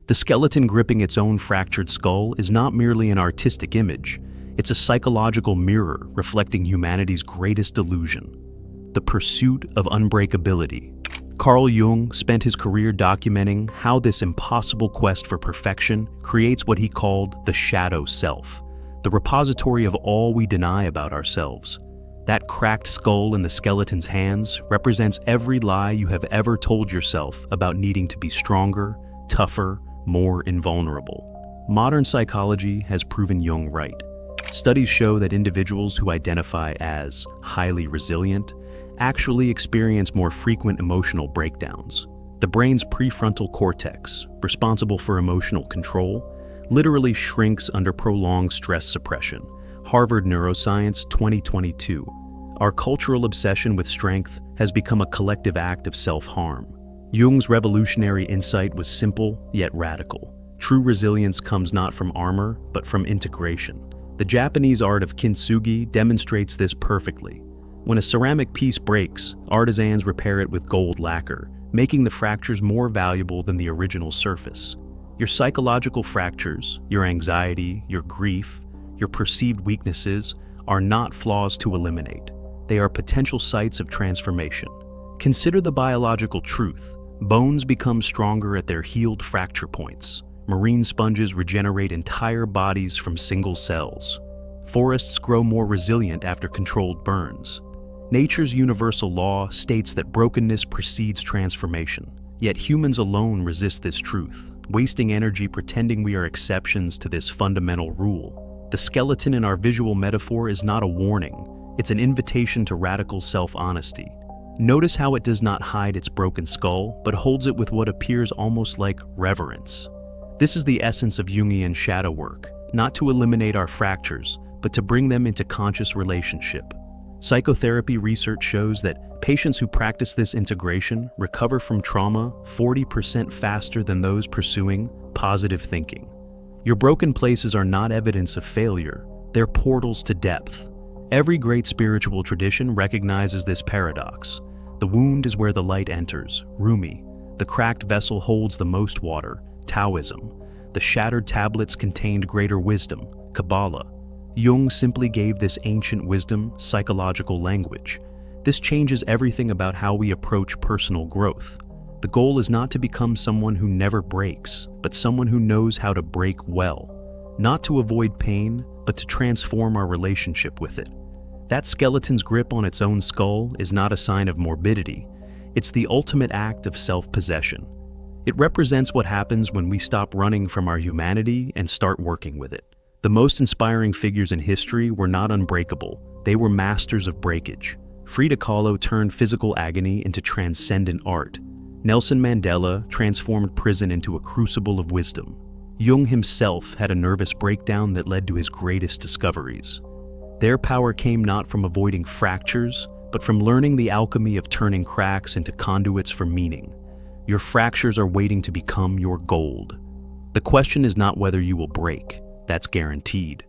The skeleton gripping its own fractured skull is not merely an artistic image, it's a psychological mirror reflecting humanity's greatest delusion, the pursuit of unbreakability. Carl Jung spent his career documenting how this impossible quest for perfection creates what he called the shadow self, the repository of all we deny about ourselves. That cracked skull in the skeleton's hands represents every lie you have ever told yourself about needing to be stronger, tougher, more invulnerable. Modern psychology has proven Jung right. Studies show that individuals who identify as highly resilient actually experience more frequent emotional breakdowns. The brain's prefrontal cortex, responsible for emotional control, literally shrinks under prolonged stress suppression. Harvard Neuroscience 2022. Our cultural obsession with strength has become a collective act of self-harm. Jung's revolutionary insight was simple yet radical. True resilience comes not from armor, but from integration. The Japanese art of kintsugi demonstrates this perfectly. When a ceramic piece breaks, artisans repair it with gold lacquer, making the fractures more valuable than the original surface. Your psychological fractures, your anxiety, your grief, your perceived weaknesses are not flaws to eliminate. They are potential sites of transformation. Consider the biological truth. Bones become stronger at their healed fracture points. Marine sponges regenerate entire bodies from single cells. Forests grow more resilient after controlled burns. Nature's universal law states that brokenness precedes transformation. Yet humans alone resist this truth, wasting energy pretending we are exceptions to this fundamental rule. The skeleton in our visual metaphor is not a warning, it's an invitation to radical self-honesty. Notice how it does not hide its broken skull, but holds it with what appears almost like reverence. This is the essence of Jungian shadow work, not to eliminate our fractures, but to bring them into conscious relationship. Psychotherapy research shows that patients who practice this integration recover from trauma 40% faster than those pursuing positive thinking. Your broken places are not evidence of failure, they're portals to depth. Every great spiritual tradition recognizes this paradox. The wound is where the light enters, Rumi. The cracked vessel holds the most water, Taoism. The shattered tablets contained greater wisdom, Kabbalah. Jung simply gave this ancient wisdom psychological language. This changes everything about how we approach personal growth. The goal is not to become someone who never breaks, but someone who knows how to break well. Not to avoid pain, but to transform our relationship with it. That skeleton's grip on its own skull is not a sign of morbidity. It's the ultimate act of self-possession. It represents what happens when we stop running from our humanity and start working with it. The most inspiring figures in history were not unbreakable, they were masters of breakage. Frida Kahlo turned physical agony into transcendent art. Nelson Mandela transformed prison into a crucible of wisdom. Jung himself had a nervous breakdown that led to his greatest discoveries. Their power came not from avoiding fractures, but from learning the alchemy of turning cracks into conduits for meaning. Your fractures are waiting to become your gold. The question is not whether you will break, that's guaranteed.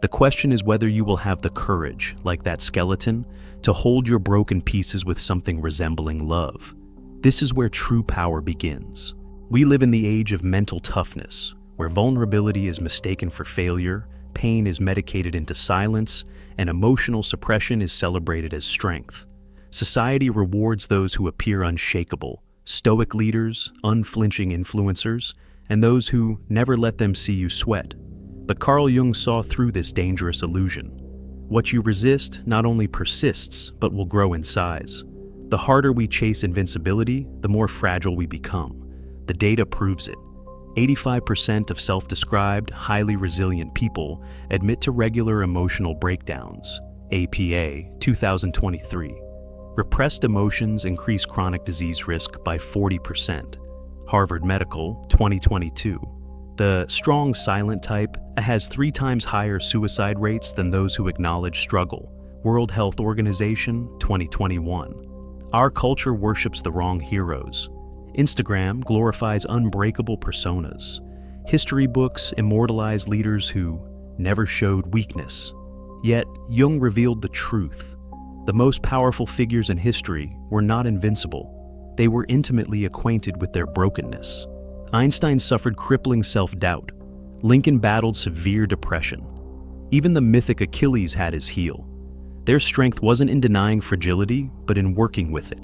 The question is whether you will have the courage, like that skeleton, to hold your broken pieces with something resembling love. This is where true power begins. We live in the age of mental toughness, where vulnerability is mistaken for failure, pain is medicated into silence, and emotional suppression is celebrated as strength. Society rewards those who appear unshakable, stoic leaders, unflinching influencers, and those who never let them see you sweat. But Carl Jung saw through this dangerous illusion. What you resist not only persists, but will grow in size. The harder we chase invincibility, the more fragile we become. The data proves it. 85% of self-described, highly resilient people admit to regular emotional breakdowns. APA 2023. Repressed emotions increase chronic disease risk by 40%. Harvard Medical 2022. The strong silent type has 3 times higher suicide rates than those who acknowledge struggle. World Health Organization 2021. Our culture worships the wrong heroes. Instagram glorifies unbreakable personas. History books immortalize leaders who never showed weakness. Yet, Jung revealed the truth. The most powerful figures in history were not invincible. They were intimately acquainted with their brokenness. Einstein suffered crippling self-doubt. Lincoln battled severe depression. Even the mythic Achilles had his heel. Their strength wasn't in denying fragility, but in working with it.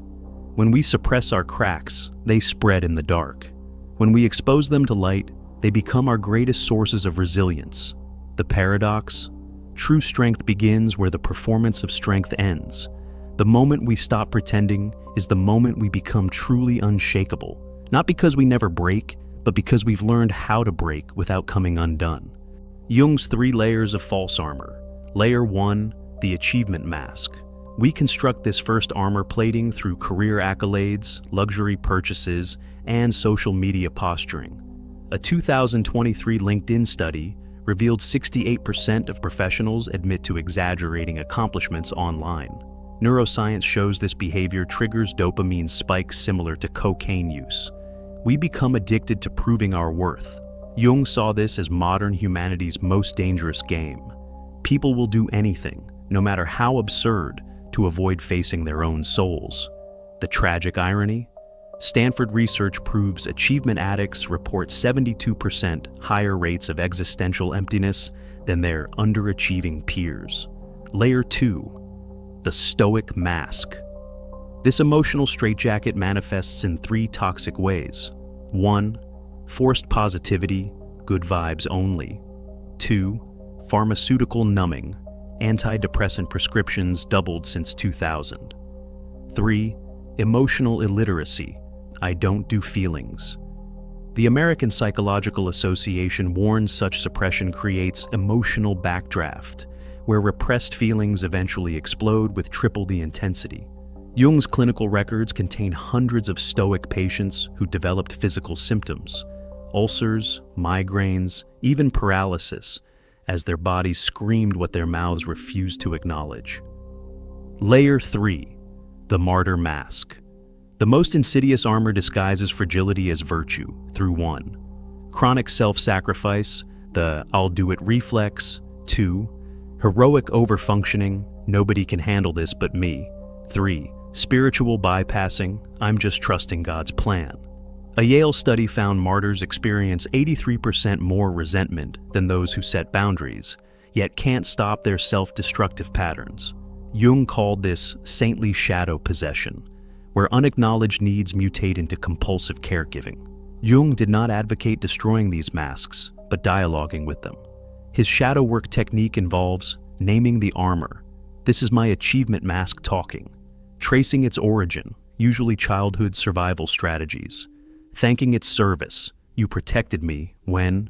When we suppress our cracks, they spread in the dark. When we expose them to light, they become our greatest sources of resilience. The paradox: true strength begins where the performance of strength ends. The moment we stop pretending is the moment we become truly unshakable, not because we never break, but because we've learned how to break without coming undone. Jung's 3 layers of false armor. Layer 1, the achievement mask. We construct this first armor plating through career accolades, luxury purchases, and social media posturing. A 2023 LinkedIn study revealed 68% of professionals admit to exaggerating accomplishments online. Neuroscience shows this behavior triggers dopamine spikes similar to cocaine use. We become addicted to proving our worth. Jung saw this as modern humanity's most dangerous game. People will do anything, no matter how absurd, to avoid facing their own souls. The tragic irony? Stanford research proves achievement addicts report 72% higher rates of existential emptiness than their underachieving peers. Layer 2. The stoic mask. This emotional straitjacket manifests in 3 toxic ways. 1. Forced positivity, good vibes only. 2. Pharmaceutical numbing. Antidepressant prescriptions doubled since 2000. 3. Emotional illiteracy. I don't do feelings. The American Psychological Association warns such suppression creates emotional backdraft, where repressed feelings eventually explode with triple the intensity. Jung's clinical records contain hundreds of stoic patients who developed physical symptoms, ulcers, migraines, even paralysis, as their bodies screamed what their mouths refused to acknowledge. Layer 3. The martyr mask. The most insidious armor disguises fragility as virtue through 1. Chronic self-sacrifice, the I'll do it reflex. 2. Heroic overfunctioning, nobody can handle this but me. 3. Spiritual bypassing, I'm just trusting God's plan. A Yale study found martyrs experience 83% more resentment than those who set boundaries, yet can't stop their self-destructive patterns. Jung called this saintly shadow possession, where unacknowledged needs mutate into compulsive caregiving. Jung did not advocate destroying these masks, but dialoguing with them. His shadow work technique involves naming the armor. This is my achievement mask talking. Tracing its origin, usually childhood survival strategies. Thanking its service, you protected me when.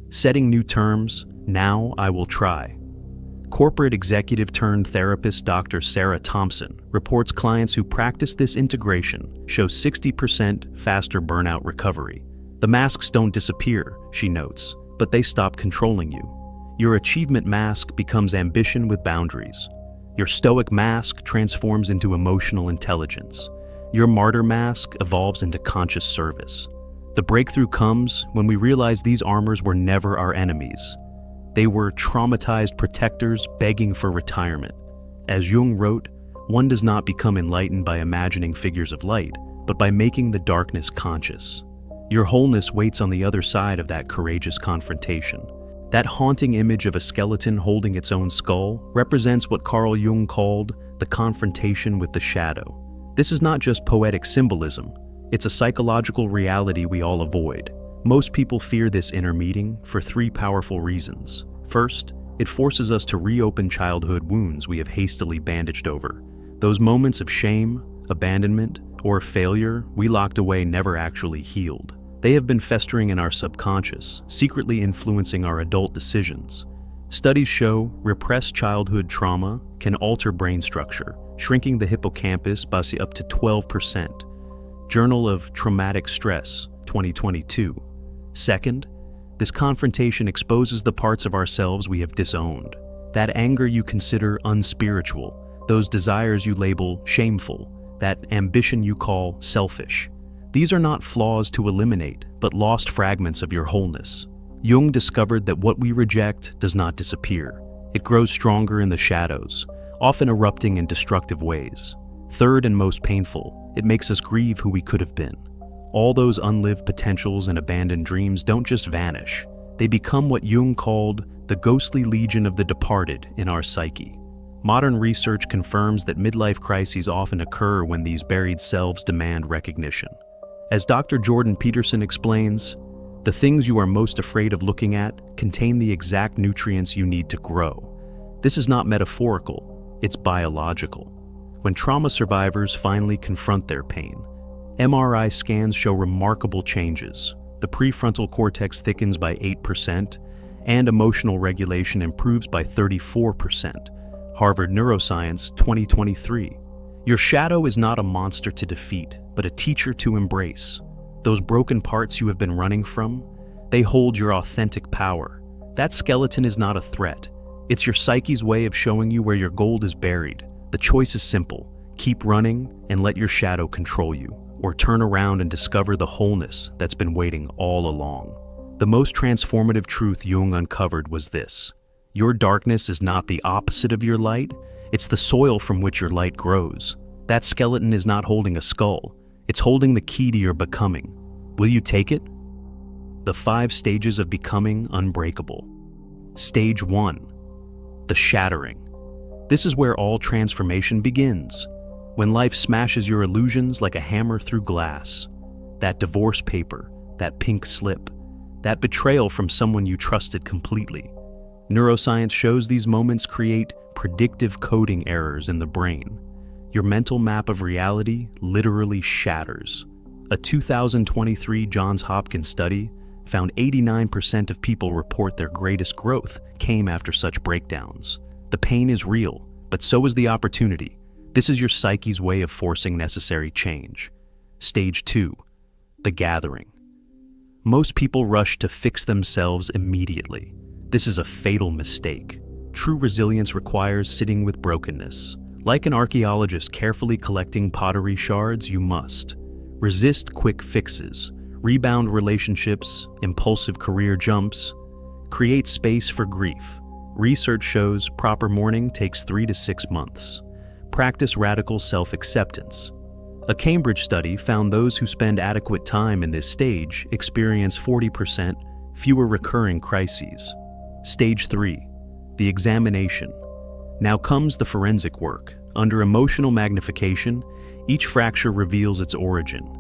Setting new terms, now I will try. Corporate executive turned therapist Dr. Sarah Thompson reports clients who practice this integration show 60% faster burnout recovery. The masks don't disappear, she notes, but they stop controlling you. Your achievement mask becomes ambition with boundaries. Your stoic mask transforms into emotional intelligence. Your martyr mask evolves into conscious service. The breakthrough comes when we realize these armors were never our enemies. They were traumatized protectors begging for retirement. As Jung wrote, one does not become enlightened by imagining figures of light, but by making the darkness conscious. Your wholeness waits on the other side of that courageous confrontation. That haunting image of a skeleton holding its own skull represents what Carl Jung called the confrontation with the shadow. This is not just poetic symbolism, it's a psychological reality we all avoid. Most people fear this inner meeting for 3 powerful reasons. First, it forces us to reopen childhood wounds we have hastily bandaged over. Those moments of shame, abandonment, or failure we locked away never actually healed. They have been festering in our subconscious, secretly influencing our adult decisions. Studies show repressed childhood trauma can alter brain structure, shrinking the hippocampus by up to 12%. Journal of Traumatic Stress, 2022. Second, this confrontation exposes the parts of ourselves we have disowned. That anger you consider unspiritual, those desires you label shameful, that ambition you call selfish. These are not flaws to eliminate, but lost fragments of your wholeness. Jung discovered that what we reject does not disappear. It grows stronger in the shadows, often erupting in destructive ways. Third and most painful, it makes us grieve who we could have been. All those unlived potentials and abandoned dreams don't just vanish. They become what Jung called the ghostly legion of the departed in our psyche. Modern research confirms that midlife crises often occur when these buried selves demand recognition. As Dr. Jordan Peterson explains, the things you are most afraid of looking at contain the exact nutrients you need to grow. This is not metaphorical, it's biological. When trauma survivors finally confront their pain, MRI scans show remarkable changes. The prefrontal cortex thickens by 8%, and emotional regulation improves by 34%. Harvard Neuroscience 2023. Your shadow is not a monster to defeat, but a teacher to embrace. Those broken parts you have been running from, they hold your authentic power. That skeleton is not a threat. It's your psyche's way of showing you where your gold is buried. The choice is simple. Keep running and let your shadow control you, or turn around and discover the wholeness that's been waiting all along. The most transformative truth Jung uncovered was this: your darkness is not the opposite of your light, it's the soil from which your light grows. That skeleton is not holding a skull, it's holding the key to your becoming. Will you take it? The 5 stages of becoming unbreakable. Stage 1. The shattering. This is where all transformation begins. When life smashes your illusions like a hammer through glass. That divorce paper, that pink slip, that betrayal from someone you trusted completely. Neuroscience shows these moments create predictive coding errors in the brain. Your mental map of reality literally shatters. A 2023 Johns Hopkins study found 89% of people report their greatest growth came after such breakdowns. The pain is real, but so is the opportunity. This is your psyche's way of forcing necessary change. Stage 2. The gathering. Most people rush to fix themselves immediately. This is a fatal mistake. True resilience requires sitting with brokenness. Like an archaeologist carefully collecting pottery shards, you must resist quick fixes, rebound relationships, impulsive career jumps, create space for grief. Research shows proper mourning takes 3 to 6 months. Practice radical self-acceptance. A Cambridge study found those who spend adequate time in this stage experience 40% fewer recurring crises. Stage 3. The examination. Now comes the forensic work. Under emotional magnification, each fracture reveals its origin.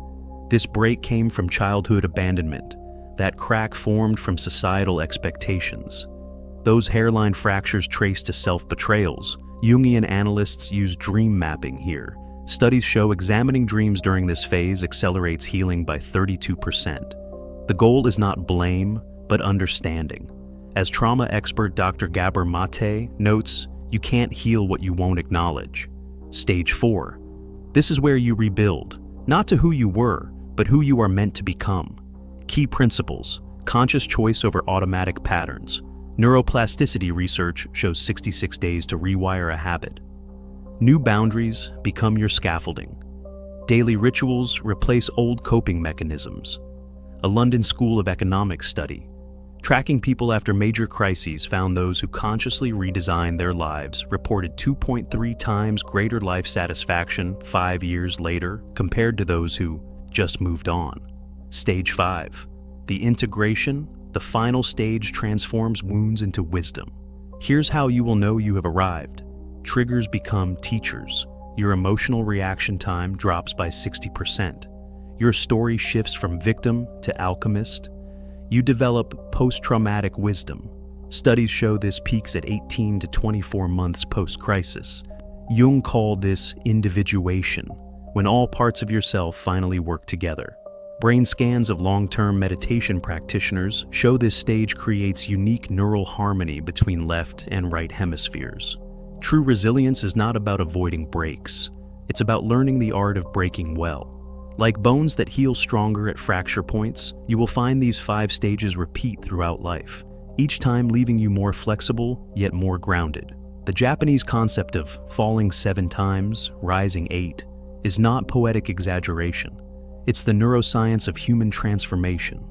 This break came from childhood abandonment. That crack formed from societal expectations. Those hairline fractures traced to self-betrayals. Jungian analysts use dream mapping here. Studies show examining dreams during this phase accelerates healing by 32%. The goal is not blame, but understanding. As trauma expert Dr. Gabor Mate notes, you can't heal what you won't acknowledge. Stage 4. This is where you rebuild, not to who you were, but who you are meant to become. Key principles: conscious choice over automatic patterns. Neuroplasticity research shows 66 days to rewire a habit. New boundaries become your scaffolding. Daily rituals replace old coping mechanisms. A London School of Economics study, tracking people after major crises, found those who consciously redesigned their lives reported 2.3 times greater life satisfaction 5 years later compared to those who just moved on. Stage 5. The integration. The final stage transforms wounds into wisdom. Here's how you will know you have arrived. Triggers become teachers. Your emotional reaction time drops by 60%. Your story shifts from victim to alchemist. You develop post-traumatic wisdom. Studies show this peaks at 18 to 24 months post-crisis. Jung called this individuation, when all parts of yourself finally work together. Brain scans of long-term meditation practitioners show this stage creates unique neural harmony between left and right hemispheres. True resilience is not about avoiding breaks. It's about learning the art of breaking well. Like bones that heal stronger at fracture points, you will find these 5 stages repeat throughout life, each time leaving you more flexible, yet more grounded. The Japanese concept of falling 7 times, rising 8, is not poetic exaggeration. It's the neuroscience of human transformation.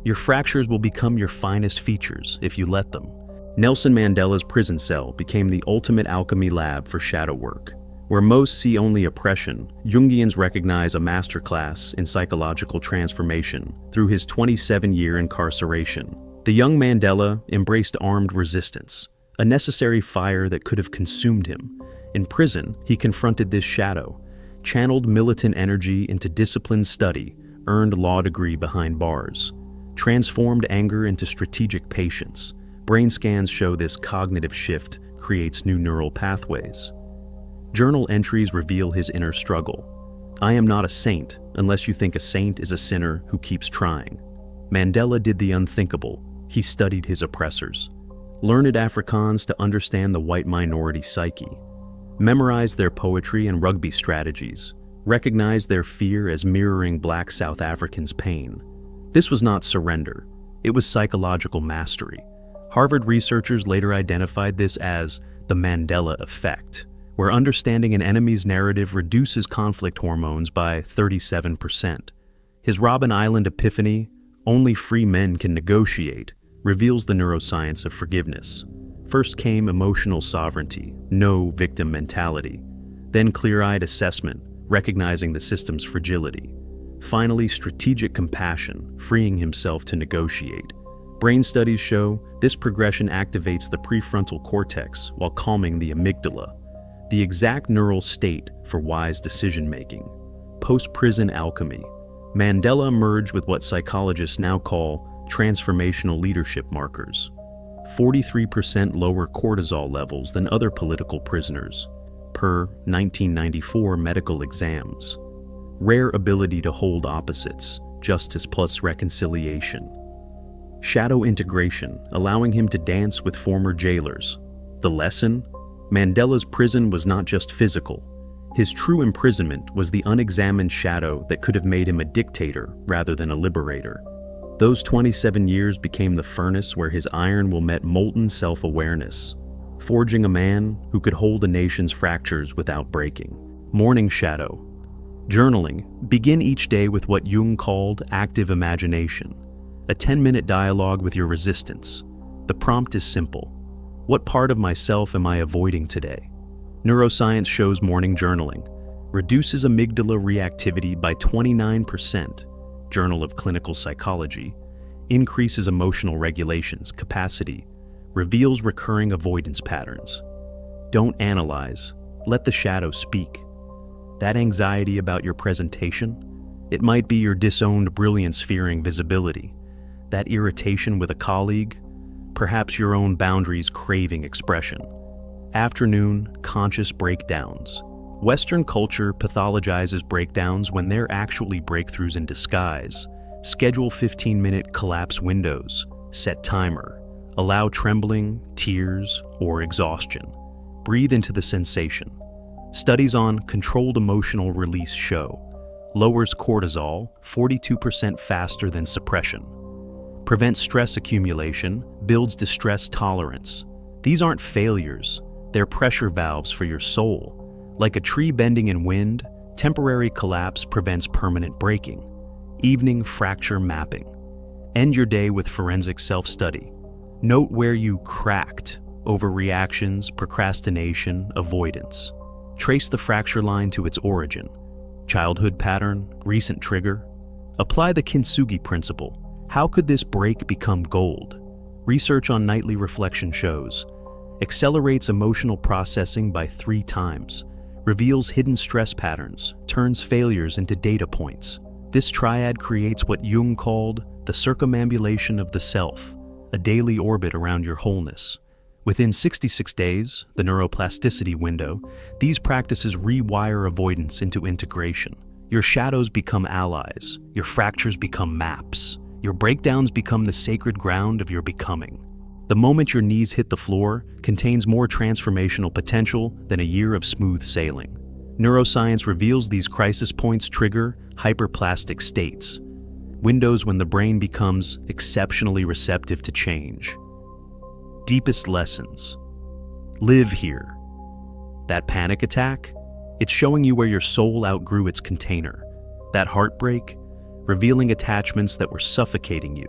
Your fractures will become your finest features if you let them. Nelson Mandela's prison cell became the ultimate alchemy lab for shadow work. Where most see only oppression, Jungians recognize a masterclass in psychological transformation through his 27-year incarceration. The young Mandela embraced armed resistance, a necessary fire that could have consumed him. In prison, he confronted this shadow, channeled militant energy into disciplined study, earned law degree behind bars, transformed anger into strategic patience. Brain scans show this cognitive shift creates new neural pathways. Journal entries reveal his inner struggle. I am not a saint unless you think a saint is a sinner who keeps trying. Mandela did the unthinkable. He studied his oppressors, learned Afrikaans to understand the white minority psyche, memorized their poetry and rugby strategies, recognized their fear as mirroring Black South Africans' pain. This was not surrender. It was psychological mastery. Harvard researchers later identified this as the Mandela effect, where understanding an enemy's narrative reduces conflict hormones by 37%. His Robben Island epiphany, only free men can negotiate, reveals the neuroscience of forgiveness. First came emotional sovereignty, no victim mentality. Then clear-eyed assessment, recognizing the system's fragility. Finally, strategic compassion, freeing himself to negotiate. Brain studies show this progression activates the prefrontal cortex while calming the amygdala, the exact neural state for wise decision-making. Post-prison alchemy. Mandela emerged with what psychologists now call transformational leadership markers. 43% lower cortisol levels than other political prisoners, per 1994 medical exams. Rare ability to hold opposites, justice plus reconciliation. Shadow integration, allowing him to dance with former jailers. The lesson? Mandela's prison was not just physical. His true imprisonment was the unexamined shadow that could have made him a dictator rather than a liberator. Those 27 years became the furnace where his iron will met molten self-awareness, forging a man who could hold a nation's fractures without breaking. Morning shadow. Journaling. Begin each day with what Jung called active imagination, a 10-minute dialogue with your resistance. The prompt is simple. What part of myself am I avoiding today? Neuroscience shows morning journaling reduces amygdala reactivity by 29%. Journal of Clinical Psychology increases emotional regulations capacity, reveals recurring avoidance patterns. Don't analyze, let the shadow speak. That anxiety about your presentation, it might be your disowned brilliance fearing visibility. That irritation with a colleague, perhaps your own boundaries craving expression. Afternoon, conscious breakdowns. Western culture pathologizes breakdowns when they're actually breakthroughs in disguise. Schedule 15-minute collapse windows, set timer, allow trembling, tears, or exhaustion. Breathe into the sensation. Studies on controlled emotional release show lowers cortisol 42% faster than suppression. Prevents stress accumulation, builds distress tolerance. These aren't failures, they're pressure valves for your soul. Like a tree bending in wind, temporary collapse prevents permanent breaking. Evening fracture mapping. End your day with forensic self-study. Note where you cracked, overreactions, procrastination, avoidance. Trace the fracture line to its origin. Childhood pattern, recent trigger. Apply the Kintsugi principle. How could this break become gold? Research on nightly reflection shows. Accelerates emotional processing by 3 times. Reveals hidden stress patterns, turns failures into data points. This triad creates what Jung called the circumambulation of the self, a daily orbit around your wholeness. Within 66 days, the neuroplasticity window, these practices rewire avoidance into integration. Your shadows become allies, your fractures become maps, your breakdowns become the sacred ground of your becoming. The moment your knees hit the floor contains more transformational potential than a year of smooth sailing. Neuroscience reveals these crisis points trigger hyperplastic states, windows when the brain becomes exceptionally receptive to change. Deepest lessons. Live here. That panic attack, it's showing you where your soul outgrew its container. That heartbreak, revealing attachments that were suffocating you.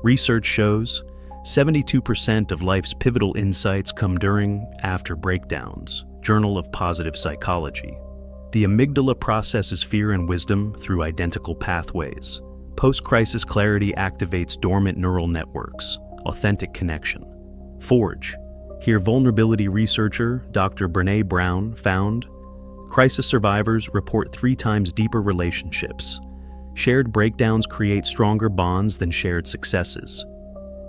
Research shows 72% of life's pivotal insights come during, after breakdowns. Journal of Positive Psychology. The amygdala processes fear and wisdom through identical pathways. Post-crisis clarity activates dormant neural networks. Authentic connection. Forge. Here, vulnerability researcher Dr. Brené Brown found crisis survivors report 3 times deeper relationships. Shared breakdowns create stronger bonds than shared successes.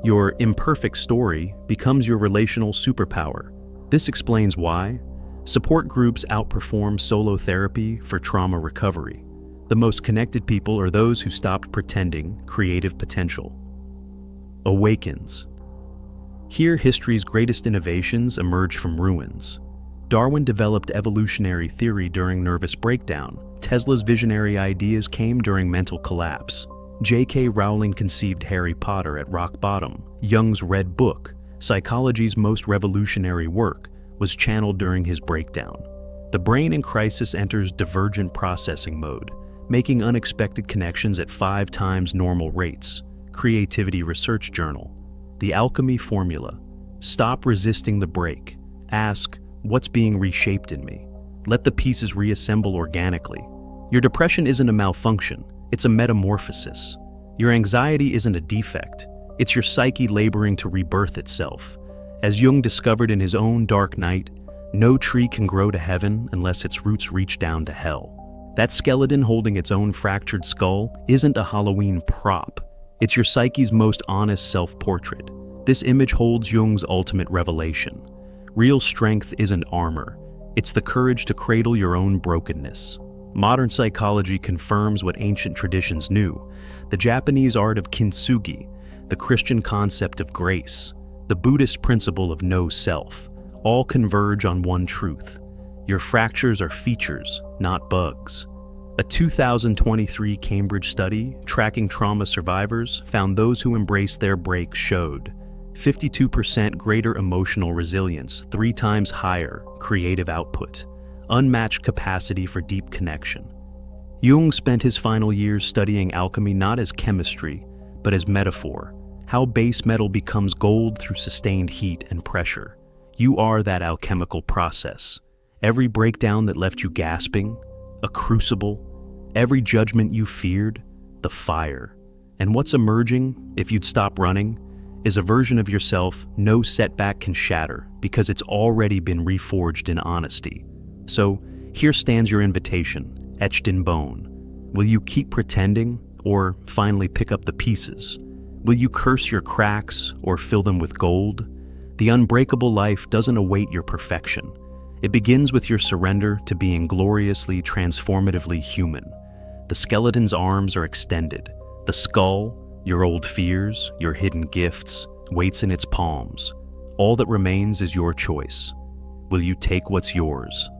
Your imperfect story becomes your relational superpower. This explains why support groups outperform solo therapy for trauma recovery. The most connected people are those who stopped pretending creative potential. Awakens. Here, history's greatest innovations emerge from ruins. Darwin developed evolutionary theory during nervous breakdown. Tesla's visionary ideas came during mental collapse. J.K. Rowling conceived Harry Potter at rock bottom. Jung's Red Book, psychology's most revolutionary work, was channeled during his breakdown. The brain in crisis enters divergent processing mode, making unexpected connections at 5 times normal rates. Creativity Research Journal. The Alchemy Formula. Stop resisting the break. Ask, what's being reshaped in me? Let the pieces reassemble organically. Your depression isn't a malfunction, it's a metamorphosis. Your anxiety isn't a defect, it's your psyche laboring to rebirth itself. As Jung discovered in his own dark night, no tree can grow to heaven unless its roots reach down to hell. That skeleton holding its own fractured skull isn't a Halloween prop. It's your psyche's most honest self-portrait. This image holds Jung's ultimate revelation. Real strength isn't armor. It's the courage to cradle your own brokenness. Modern psychology confirms what ancient traditions knew. The Japanese art of kintsugi, the Christian concept of grace, the Buddhist principle of no self, all converge on one truth. Your fractures are features, not bugs. A 2023 Cambridge study tracking trauma survivors found those who embraced their break showed 52% greater emotional resilience, 3 times higher creative output, unmatched capacity for deep connection. Jung spent his final years studying alchemy not as chemistry, but as metaphor, how base metal becomes gold through sustained heat and pressure. You are that alchemical process. Every breakdown that left you gasping, a crucible. Every judgment you feared, the fire. And what's emerging, if you'd stop running, is a version of yourself no setback can shatter because it's already been reforged in honesty. So, here stands your invitation, etched in bone. Will you keep pretending, or finally pick up the pieces? Will you curse your cracks, or fill them with gold? The unbreakable life doesn't await your perfection. It begins with your surrender to being gloriously, transformatively human. The skeleton's arms are extended. The skull, your old fears, your hidden gifts, waits in its palms. All that remains is your choice. Will you take what's yours?